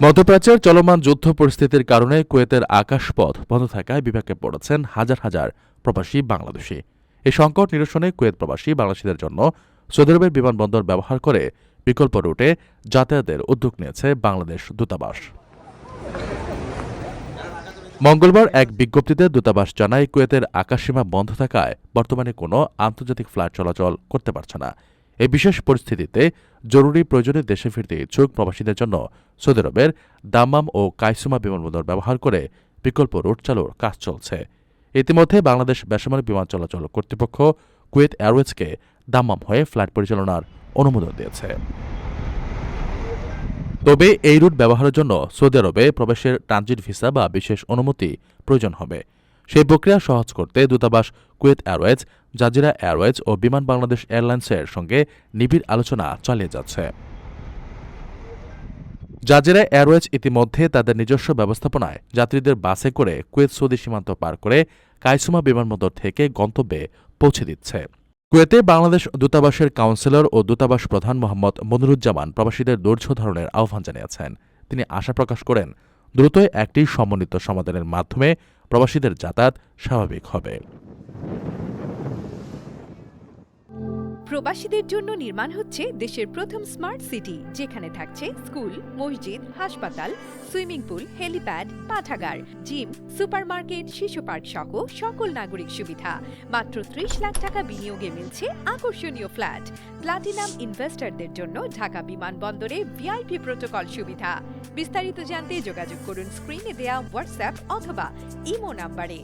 মধ্যপ্রাচ্যের চলমান যুদ্ধ পরিস্থিতির কারণে কুয়েতের আকাশপথ বন্ধ থাকায় বিপাকে পড়েছেন হাজার হাজার প্রবাসী বাংলাদেশি। এই সংকট নিরসনে কুয়েত প্রবাসী বাংলাদেশিদের জন্য সৌদি আরবের বিমানবন্দর ব্যবহার করে বিকল্প রুটে যাতায়াতের উদ্যোগ নিয়েছে বাংলাদেশ দূতাবাস। মঙ্গলবার এক বিজ্ঞপ্তিতে দূতাবাস জানায়, কুয়েতের আকাশসীমা বন্ধ থাকায় বর্তমানে কোনো আন্তর্জাতিক ফ্লাইট চলাচল করতে পারছে না। এই বিশেষ পরিস্থিতিতে জরুরি প্রয়োজনে দেশে ফিরতে ইচ্ছুক প্রবাসীদের জন্য সৌদি আরবের দাম্মাম ও কায়সুমা বিমানবন্দর ব্যবহার করে বিকল্প রুট চালুর কাজ চলছে। ইতিমধ্যে বাংলাদেশ বেসামরিক বিমান চলাচল কর্তৃপক্ষ কুয়েত এয়ারওয়েজকে দাম্মাম হয়ে ফ্লাইট পরিচালনার অনুমোদন দিয়েছে। তবে এই রুট ব্যবহারের জন্য সৌদি আরবে প্রবেশের ট্রানজিট ভিসা বা বিশেষ অনুমতি প্রয়োজন হবে। সেই প্রক্রিয়া সহজ করতে দূতাবাস কুয়েত এয়ারওয়েজ, জাজিরা এয়ারওয়েজ ও বিমান বাংলাদেশ এয়ারলাইন্সের সঙ্গে নিবিড় আলোচনা চালিয়ে যাচ্ছে। জাজিরা এয়ারওয়েজ ইতিমধ্যে তাদের নিজস্ব ব্যবস্থাপনায় যাত্রীদের বাসে করে কুয়েত সৌদি সীমান্ত পার করে কায়সুমা বিমানবন্দর থেকে গন্তব্যে পৌঁছে দিচ্ছে। কুয়েতে বাংলাদেশ দূতাবাসের কাউন্সিলর ও দূতাবাস প্রধান মোহাম্মদ মনিরুজ্জামান প্রবাসীদের ধৈর্য ধারণের আহ্বান জানিয়েছেন। তিনি আশা প্রকাশ করেন, দ্রুতই একটি সমন্বিত সমাধানের মাধ্যমে প্রবাসীদের যাতায়াত স্বাভাবিক হবে। প্রবাসীদের জন্য নির্মাণ হচ্ছে দেশের প্রথম স্মার্ট সিটি, যেখানে থাকছে স্কুল, মসজিদ, হাসপাতাল, সুইমিং পুল, হেলিপ্যাড, পাঠাগার, জিম, সুপারমার্কেট, শিশু পার্ক সহ সকল নাগরিক সুবিধা। মাত্র ৩০ লাখ টাকা বিনিয়োগে মিলছে আকর্ষণীয় ফ্ল্যাট। প্লাটিনাম ইনভেস্টরদের জন্য ঢাকা বিমানবন্দরে ভিআইপি প্রোটোকল সুবিধা। বিস্তারিত জানতে যোগাযোগ করুন স্ক্রিনে দেয়া হোয়াটসঅ্যাপ অথবা ইমো নাম্বারে।